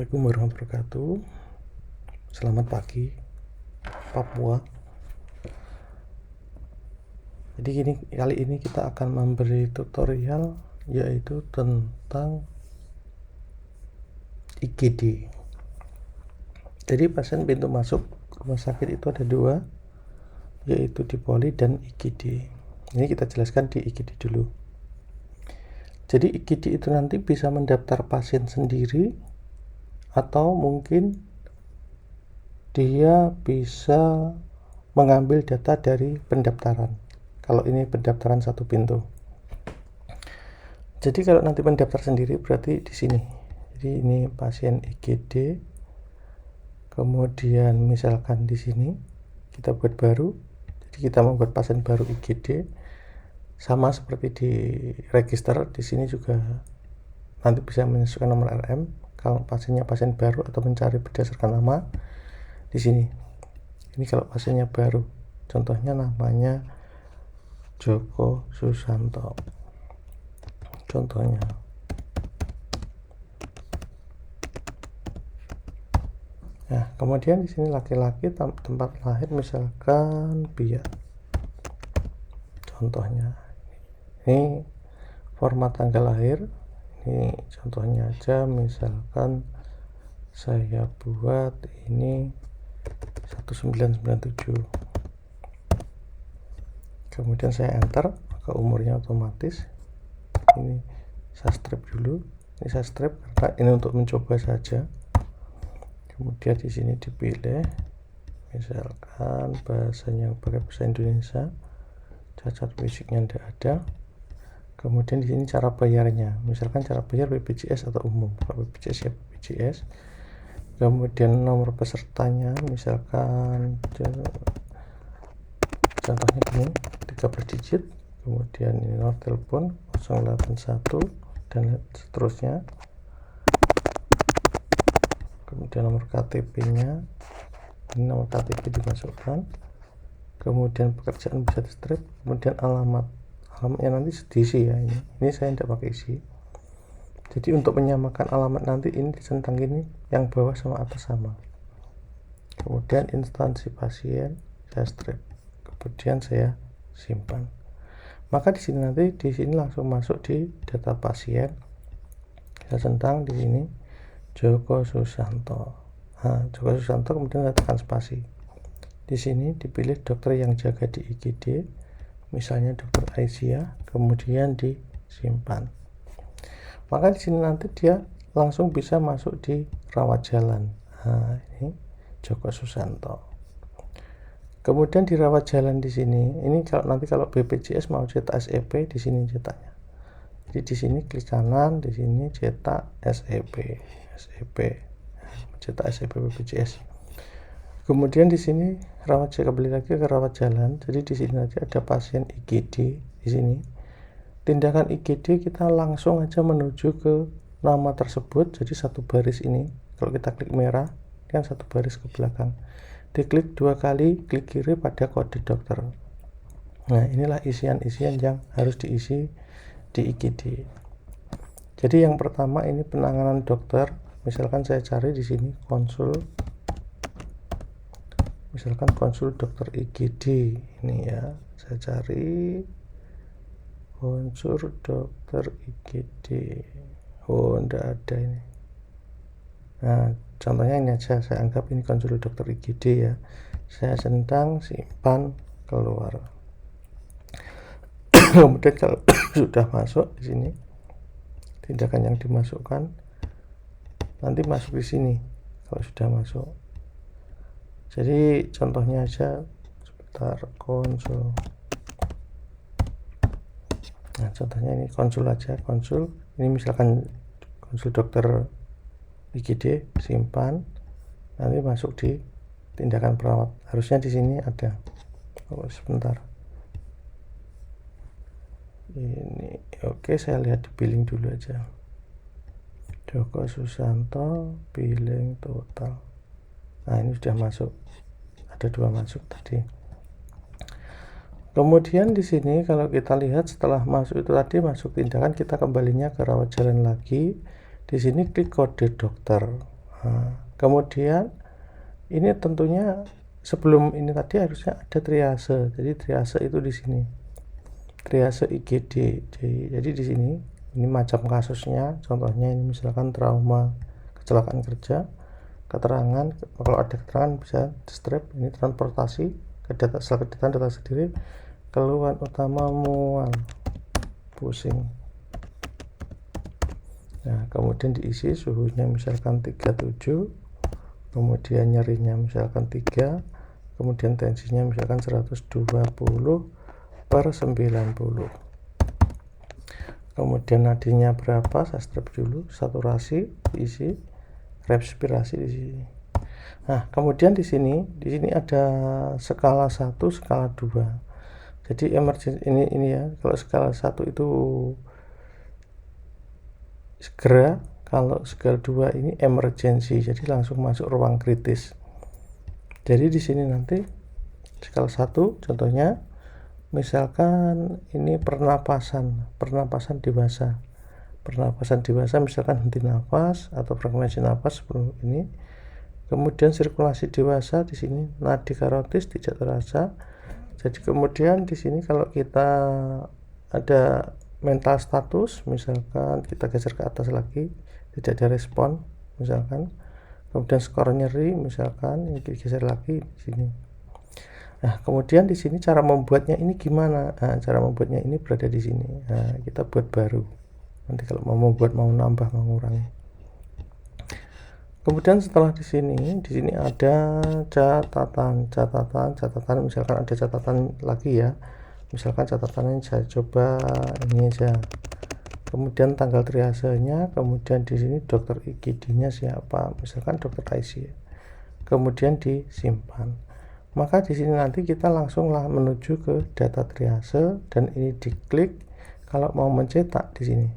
Assalamualaikum warahmatullahi wabarakatuh. Selamat pagi, Papua. Jadi kali ini kita akan memberi tutorial yaitu tentang IGD. Jadi pasien pintu masuk rumah sakit itu ada dua, yaitu di poli dan IGD. Ini kita jelaskan di IGD dulu. Jadi IGD itu nanti bisa mendaftar pasien sendiri atau mungkin dia bisa mengambil data dari pendaftaran. Kalau ini pendaftaran satu pintu. Jadi kalau nanti pendaftar sendiri berarti di sini. Jadi ini pasien IGD. Kemudian misalkan di sini kita buat baru. Jadi kita membuat pasien baru IGD. Sama seperti di register, di sini juga nanti bisa menyesuaikan nomor RM kalau pasiennya pasien baru atau mencari berdasarkan nama di sini. Ini kalau pasiennya baru, contohnya namanya Joko Susanto. Contohnya. Nah, kemudian di sini laki-laki tempat lahir misalkan Biak. Contohnya. Ini format tanggal lahir. Ini contohnya aja, misalkan saya buat ini 1997. Kemudian saya enter, maka umurnya otomatis. Ini saya strip dulu. Ini saya strip karena ini untuk mencoba saja. Kemudian di sini dipilih, misalkan bahasanya pakai bahasa Indonesia, cacat fisiknya tidak ada. Kemudian di sini cara bayarnya, misalkan cara bayar BPJS atau umum. Kalau BPJS ya BPJS. Kemudian nomor pesertanya, misalkan contohnya ini 13 digit. Kemudian ini nomor telepon 081 dan seterusnya. Kemudian nomor KTP-nya, ini nomor KTP dimasukkan. Kemudian pekerjaan bisa di strip. Kemudian alamatnya nanti diisi ya, ini saya tidak pakai isi. Jadi untuk menyamakan alamat nanti ini disentang ini yang bawah sama atas sama. Kemudian instansi pasien saya strip. Kemudian saya simpan. Maka di sini nanti langsung masuk di data pasien. Saya centang di sini Joko Susanto. Nah, Joko Susanto, kemudian saya tekan spasi. Di sini dipilih dokter yang jaga di IGD, misalnya dokter Aisyah, kemudian disimpan. Maka di sini nanti dia langsung bisa masuk di rawat jalan. Nah, ini Joko Susanto. Kemudian di rawat jalan di sini, ini kalau BPJS mau cetak SEP, di sini cetaknya. Jadi di sini klik kanan, di sini cetak SEP, cetak SEP BPJS. Kemudian di sini kembali lagi ke rawat jalan. Jadi di sini nanti ada pasien IGD di sini. Tindakan IGD kita langsung aja menuju ke nama tersebut. Jadi satu baris ini, kalau kita klik merah, kan satu baris ke belakang. Diklik 2 kali, klik kiri pada kode dokter. Nah, inilah isian-isian yang harus diisi di IGD. Jadi yang pertama ini penanganan dokter. Misalkan saya cari di sini konsul. Misalkan konsul dokter IGD. Ini ya, saya cari konsul dokter IGD. Oh, enggak ada ini. Nah, contohnya ini aja, saya anggap ini konsul dokter IGD ya. Saya centang, simpan, keluar. Kemudian kalau sudah masuk di sini, tindakan yang dimasukkan nanti masuk di sini. Kalau sudah masuk. Jadi contohnya aja, sebentar, konsul. Nah, contohnya ini konsul aja, konsul. Ini misalkan konsul dokter IGD, simpan. Nanti masuk di tindakan perawat. Harusnya di sini ada. Oh, sebentar. Ini oke, saya lihat di billing dulu aja. Joko Susanto, billing total. Nah, ini sudah masuk. Ada 2 masuk tadi. Kemudian di sini kalau kita lihat setelah masuk itu tadi masuk tindakan, kita kembalinya ke rawat jalan lagi. Di sini klik kode dokter. Kemudian ini tentunya sebelum ini tadi harusnya ada triase. Jadi triase itu di sini. Triase IGD. Jadi di sini ini macam kasusnya. Contohnya ini misalkan trauma kecelakaan kerja, keterangan, kalau ada keterangan bisa di strip. Ini transportasi ke data, setelah data sendiri, keluhan utama mual, pusing. Nah, kemudian diisi suhunya misalkan 37, kemudian nyerinya misalkan 3, kemudian tensinya misalkan 120/90. Kemudian nadinya berapa, saya strip dulu, saturasi diisi, respirasi di sini. Nah, kemudian di sini ada skala 1, skala 2. Jadi emergency ini ya, kalau skala 1 itu segera, kalau skala 2 ini emergency, jadi langsung masuk ruang kritis. Jadi di sini nanti skala 1 contohnya misalkan ini pernapasan dewasa. Pernapasan dewasa misalkan henti nafas atau frekuensi nafas sebelum ini. Kemudian sirkulasi dewasa di sini nadi karotis tidak terasa. Jadi kemudian di sini kalau kita ada mental status, misalkan kita geser ke atas lagi, tidak ada respon, misalkan. Kemudian skor nyeri, misalkan ini geser lagi di sini. Nah, kemudian di sini cara membuatnya ini gimana? Nah, cara membuatnya ini berada di sini. Nah, kita buat baru. Nanti kalau mau membuat, mau nambah, mau ngurangi. Kemudian setelah di sini ada catatan. Misalkan ada catatan lagi ya. Misalkan catatannya saya coba ini aja. Kemudian tanggal triasenya, kemudian di sini dokter IGD-nya siapa, misalkan dokter IC. Kemudian disimpan. Maka di sini nanti kita langsung menuju ke data triase dan ini diklik kalau mau mencetak di sini.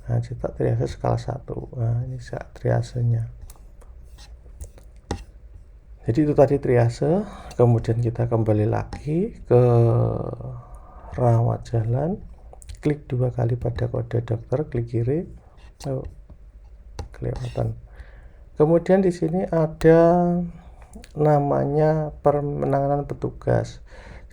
Nah, cetak triase skala 1. Nah, ini triasenya. Jadi itu tadi triase, kemudian kita kembali lagi ke rawat jalan, klik 2 kali pada kode dokter, klik kiri, kelewatan. Kemudian di sini ada namanya penanganan petugas.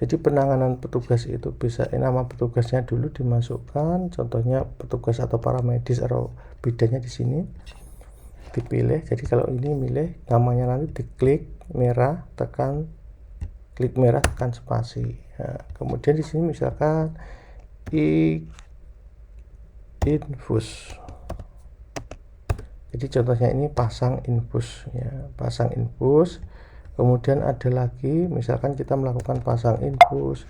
Jadi penanganan petugas itu bisa nama petugasnya dulu dimasukkan, contohnya petugas atau paramedis atau bidannya di sini dipilih. Jadi kalau ini milih namanya nanti diklik merah, tekan klik merah, tekan spasi. Nah, kemudian di sini misalkan infus. Jadi contohnya ini pasang infus ya, pasang infus. Kemudian ada lagi misalkan kita melakukan pasang infus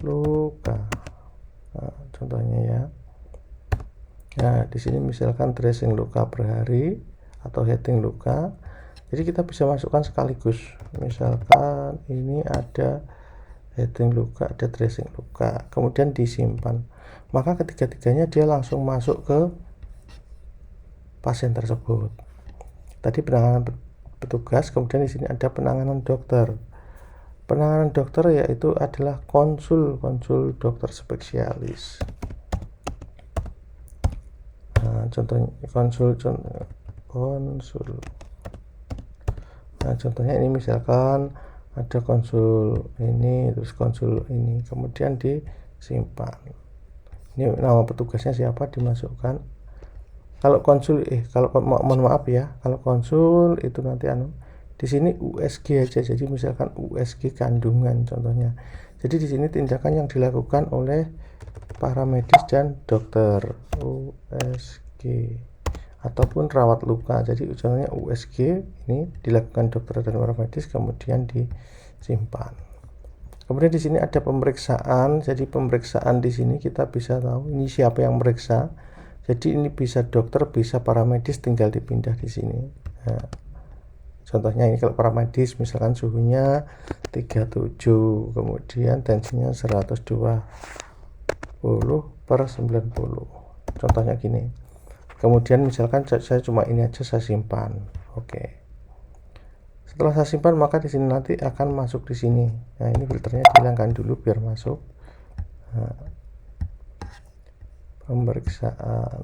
luka. Nah, contohnya ya. Nah, di sini misalkan dressing luka per hari atau heating luka. Jadi kita bisa masukkan sekaligus. Misalkan ini ada heating luka, ada dressing luka, kemudian disimpan. Maka ketiga-tiganya dia langsung masuk ke pasien tersebut. Tadi penanganan petugas, kemudian di sini ada penanganan dokter. Penanganan dokter yaitu adalah konsul dokter spesialis. Nah, contohnya konsul. Nah, contohnya ini misalkan ada konsul ini, terus konsul ini, kemudian disimpan. Ini nama petugasnya siapa, dimasukkan. Kalau konsul, kalau mohon maaf ya, kalau konsul itu nanti di sini USG aja. Jadi misalkan USG kandungan contohnya. Jadi di sini tindakan yang dilakukan oleh para medis dan dokter, USG. Ataupun rawat luka. Jadi contohnya USG ini dilakukan dokter dan para medis, kemudian disimpan. Kemudian di sini ada pemeriksaan. Jadi pemeriksaan di sini kita bisa tahu ini siapa yang meriksa. Jadi ini bisa dokter, bisa para medis, tinggal dipindah di sini. Nah, contohnya ini kalau para medis misalkan suhunya 37, kemudian tensinya 120/90. Contohnya gini. Kemudian misalkan saya cuma ini aja saya simpan. Oke. Setelah saya simpan, maka di sini nanti akan masuk di sini. Nah, ini filternya dihilangkan dulu biar masuk. Nah, pemeriksaan.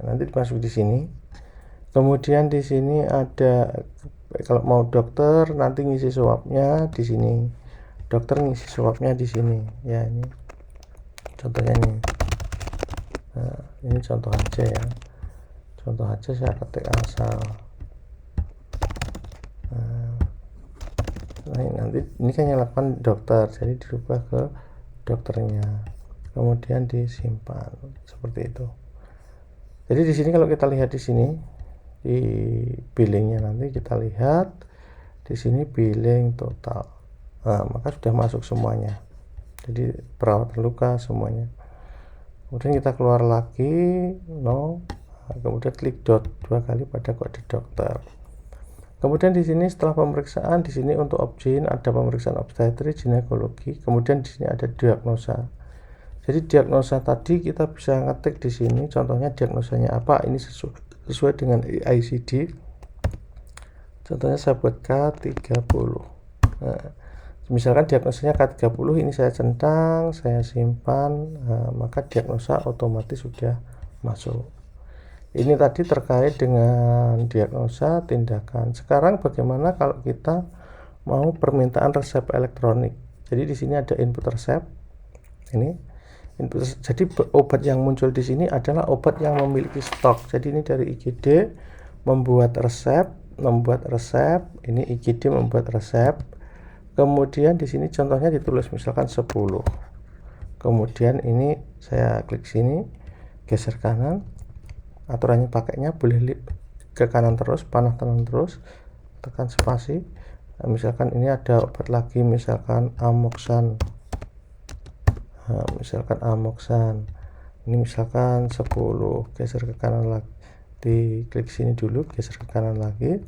Nanti masuk di sini. Kemudian di sini ada, kalau mau dokter nanti ngisi swabnya di sini, dokter ngisi swabnya di sini ya. Ini contohnya nih. Nah, ini contoh aja ya, contoh aja saya ketik asal. Nah, nanti ini kan yang lakukan dokter, jadi dirubah ke dokternya, kemudian disimpan seperti itu. Jadi di sini kalau kita lihat di sini di billingnya, nanti kita lihat di sini billing total. Nah, maka sudah masuk semuanya, jadi perawatan luka semuanya. Kemudian kita keluar lagi, no, kemudian klik dot 2 kali pada kode dokter. Kemudian di sini setelah pemeriksaan, di sini untuk objin ada pemeriksaan obstetrik, ginekologi, kemudian di sini ada diagnosa. Jadi diagnosa tadi kita bisa ngetik di sini, contohnya diagnosanya apa, ini sesuai dengan ICD. Contohnya saya buat K30. Nah, misalkan diagnosanya K30, ini saya centang, saya simpan, maka diagnosa otomatis sudah masuk. Ini tadi terkait dengan diagnosa tindakan. Sekarang bagaimana kalau kita mau permintaan resep elektronik? Jadi di sini ada input resep. Ini input. Jadi obat yang muncul di sini adalah obat yang memiliki stok. Jadi ini dari IGD membuat resep. Ini IGD membuat resep. Kemudian di sini contohnya ditulis misalkan 10. Kemudian ini saya klik sini, geser kanan. Aturannya pakainya boleh ke kanan terus, panah kanan terus, tekan spasi. Nah, misalkan ini ada obat lagi, misalkan Amoxan. Nah, misalkan Amoxan. Ini misalkan 10, geser ke kanan lagi. Diklik sini dulu, geser ke kanan lagi.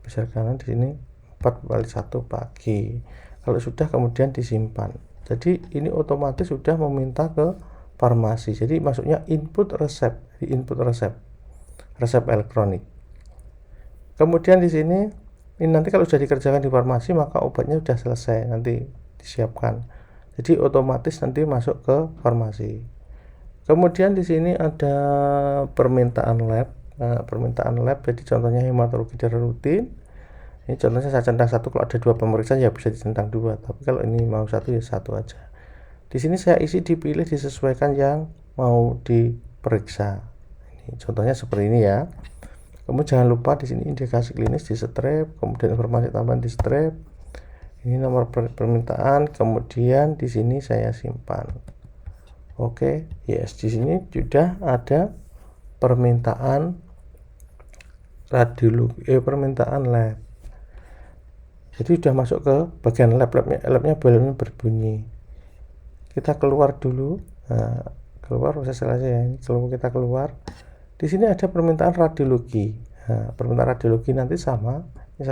Geser kanan di sini 4x1 pagi. Kalau sudah kemudian disimpan. Jadi ini otomatis sudah meminta ke farmasi. Jadi masuknya input resep, resep elektronik. Kemudian di sini ini nanti kalau sudah dikerjakan di farmasi maka obatnya sudah selesai, nanti disiapkan. Jadi otomatis nanti masuk ke farmasi. Kemudian di sini ada permintaan lab. Nah, permintaan lab, jadi contohnya hematologi darah rutin. Ini contohnya saya centang 1, kalau ada 2 pemeriksaan ya bisa dicentang 2, tapi kalau ini mau 1 ya 1 aja. Di sini saya isi, dipilih, disesuaikan yang mau diperiksa. Ini contohnya seperti ini ya. Kemudian jangan lupa di sini indikasi klinis di strip, kemudian informasi tambahan di strip. Ini nomor permintaan, kemudian di sini saya simpan. Oke, yes, di sini sudah ada permintaan radiologi, permintaan lab. Jadi sudah masuk ke bagian labnya belum berbunyi. Kita keluar dulu. Nah, keluar proses selesai ya. Kalau kita keluar, di sini ada permintaan radiologi. Nah, permintaan radiologi nanti sama. Ini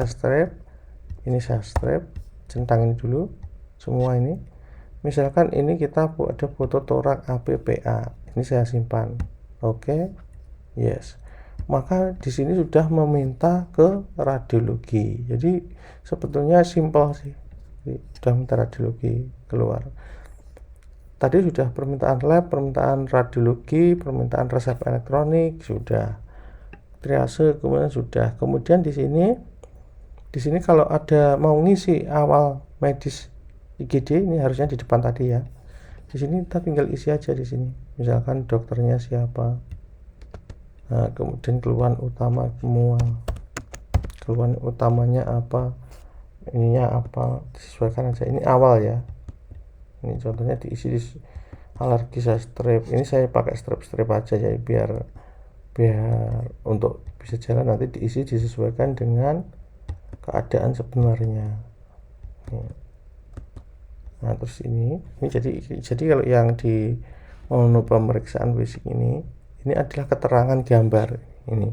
saya strip, centang ini dulu semua ini. Misalkan ini kita ada foto torak APPA. Ini saya simpan. Oke. Yes. Maka di sini sudah meminta ke radiologi. Jadi sebetulnya simpel sih. Sudah minta radiologi keluar. Tadi sudah permintaan lab, permintaan radiologi, permintaan resep elektronik sudah. Triase kemudian sudah. Kemudian di sini kalau ada mau ngisi awal medis IGD, ini harusnya di depan tadi ya. Di sini kita tinggal isi aja di sini. Misalkan dokternya siapa. Nah, kemudian keluhan utama semua. Keluhan utamanya apa? Ininya apa? Disesuaikan aja. Ini awal ya. Ini contohnya diisi di alergi saya strip. Ini saya pakai strip aja ya, biar untuk bisa jalan nanti diisi disesuaikan dengan keadaan sebenarnya. Nah, terus ini jadi kalau yang di menu pemeriksaan basic ini adalah keterangan gambar ini.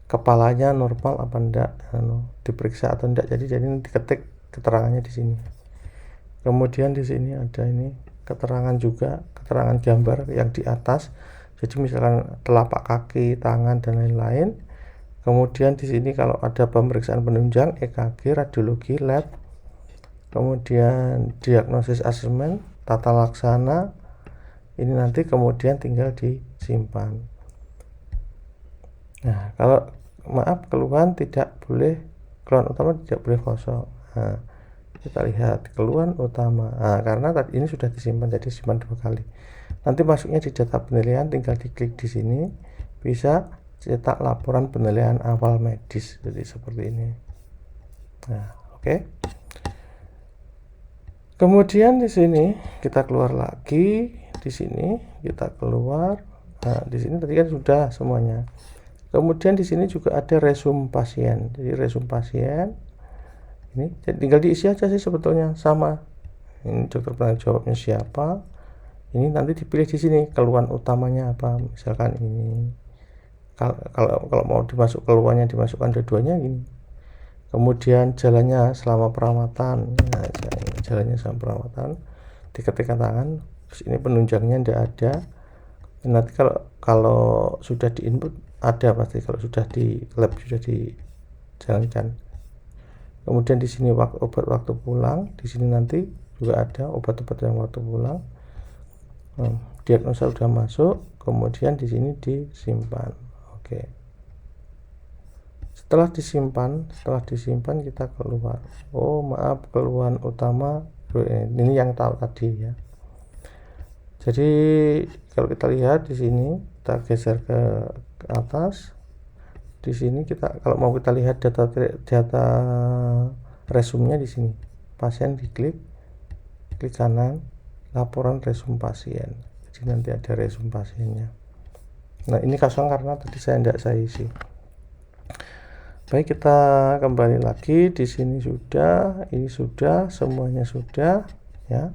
Kepalanya normal apa enggak, diperiksa atau enggak. Jadi diketik keterangannya di sini. Kemudian di sini ada ini keterangan juga, keterangan gambar yang di atas. Jadi misalkan telapak kaki, tangan dan lain-lain. Kemudian di sini kalau ada pemeriksaan penunjang, EKG, radiologi, lab. Kemudian diagnosis asesmen, tata laksana. Ini nanti kemudian tinggal disimpan. Nah, kalau maaf, keluhan utama tidak boleh kosong. Nah, kita lihat keluhan utama. Nah, karena tadi ini sudah disimpan, jadi simpan 2 kali. Nanti masuknya di data penilaian, tinggal diklik di sini, bisa cetak laporan penilaian awal medis. Jadi seperti ini. Nah, oke. Kemudian di sini kita keluar lagi, di sini kita keluar. Nah, di sini tadi kan sudah semuanya. Kemudian di sini juga ada resume pasien. Jadi resume pasien ini tinggal diisi aja sih sebetulnya, sama. Ini dokter penanggung jawabnya siapa. Ini nanti dipilih di sini keluhan utamanya apa. Misalkan ini kalau mau dimasuk keluhannya dimasukkan dua-duanya gini. Kemudian jalannya selama perawatan. Nah, jalannya selama perawatan diketikkan tangan. Terus ini penunjangnya tidak ada. Nanti kalau sudah di input ada pasti, kalau sudah di lab sudah dijalankan. Kemudian di sini obat waktu pulang, di sini nanti juga ada obat-obat yang waktu pulang. Diagnosa sudah masuk, kemudian di sini disimpan. Oke. Setelah disimpan kita keluar. Oh maaf, keluhan utama ini yang tahu tadi ya. Jadi kalau kita lihat di sini, kita geser ke atas. Di sini kalau mau kita lihat data resumnya di sini. Pasien diklik kanan, laporan resume pasien. Jadi nanti ada resume pasiennya. Nah, ini kosong karena tadi tidak saya isi. Baik, kita kembali lagi. Di sini sudah, ini sudah, semuanya sudah ya.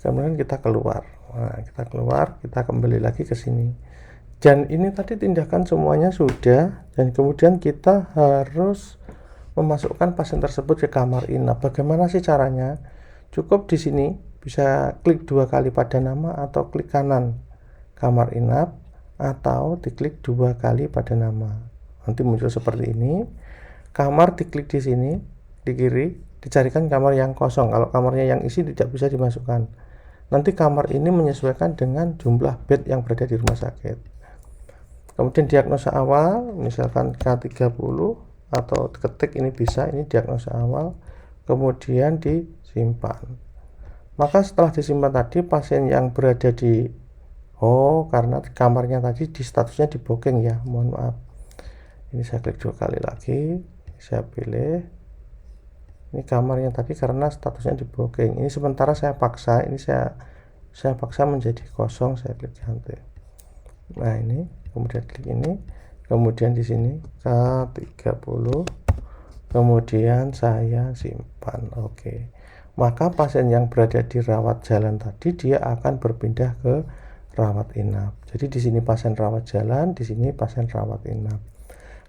Kemudian kita keluar. Nah, kita kembali lagi ke sini. Dan ini tadi tindakan semuanya sudah, dan kemudian kita harus memasukkan pasien tersebut ke kamar inap. Bagaimana sih caranya? Cukup di sini bisa klik 2 kali pada nama atau klik kanan kamar inap, atau diklik 2 kali pada nama. Nanti muncul seperti ini. Kamar diklik di sini di kiri, dicarikan kamar yang kosong. Kalau kamarnya yang isi tidak bisa dimasukkan. Nanti kamar ini menyesuaikan dengan jumlah bed yang berada di rumah sakit. Kemudian diagnosa awal, misalkan K30 atau ketik ini bisa, ini diagnosa awal, kemudian disimpan. Maka setelah disimpan tadi, pasien yang berada di karena kamarnya tadi di statusnya di booking ya, mohon maaf. Ini saya klik 2 kali lagi, saya pilih. Ini kamarnya tadi karena statusnya di booking. Ini sementara saya paksa, ini saya paksa menjadi kosong, saya klik ganti. Nah, ini kemudian klik ini, kemudian di sini K30, kemudian saya simpan. Oke. Maka pasien yang berada di rawat jalan tadi dia akan berpindah ke rawat inap. Jadi di sini pasien rawat jalan, di sini pasien rawat inap.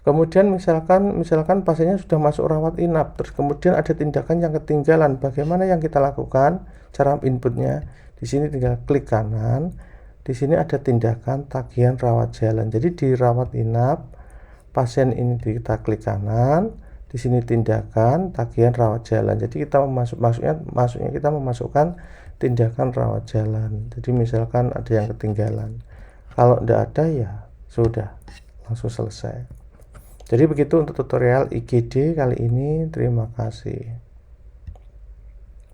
Kemudian misalkan pasiennya sudah masuk rawat inap, terus kemudian ada tindakan yang ketinggalan. Bagaimana yang kita lakukan? Cara inputnya di sini tinggal klik kanan. Di sini ada tindakan tagihan rawat jalan. Jadi di rawat inap, pasien ini kita klik kanan. Di sini tindakan tagihan rawat jalan. Jadi kita maksudnya kita memasukkan tindakan rawat jalan. Jadi misalkan ada yang ketinggalan. Kalau tidak ada ya sudah langsung selesai. Jadi begitu untuk tutorial IGD kali ini. Terima kasih.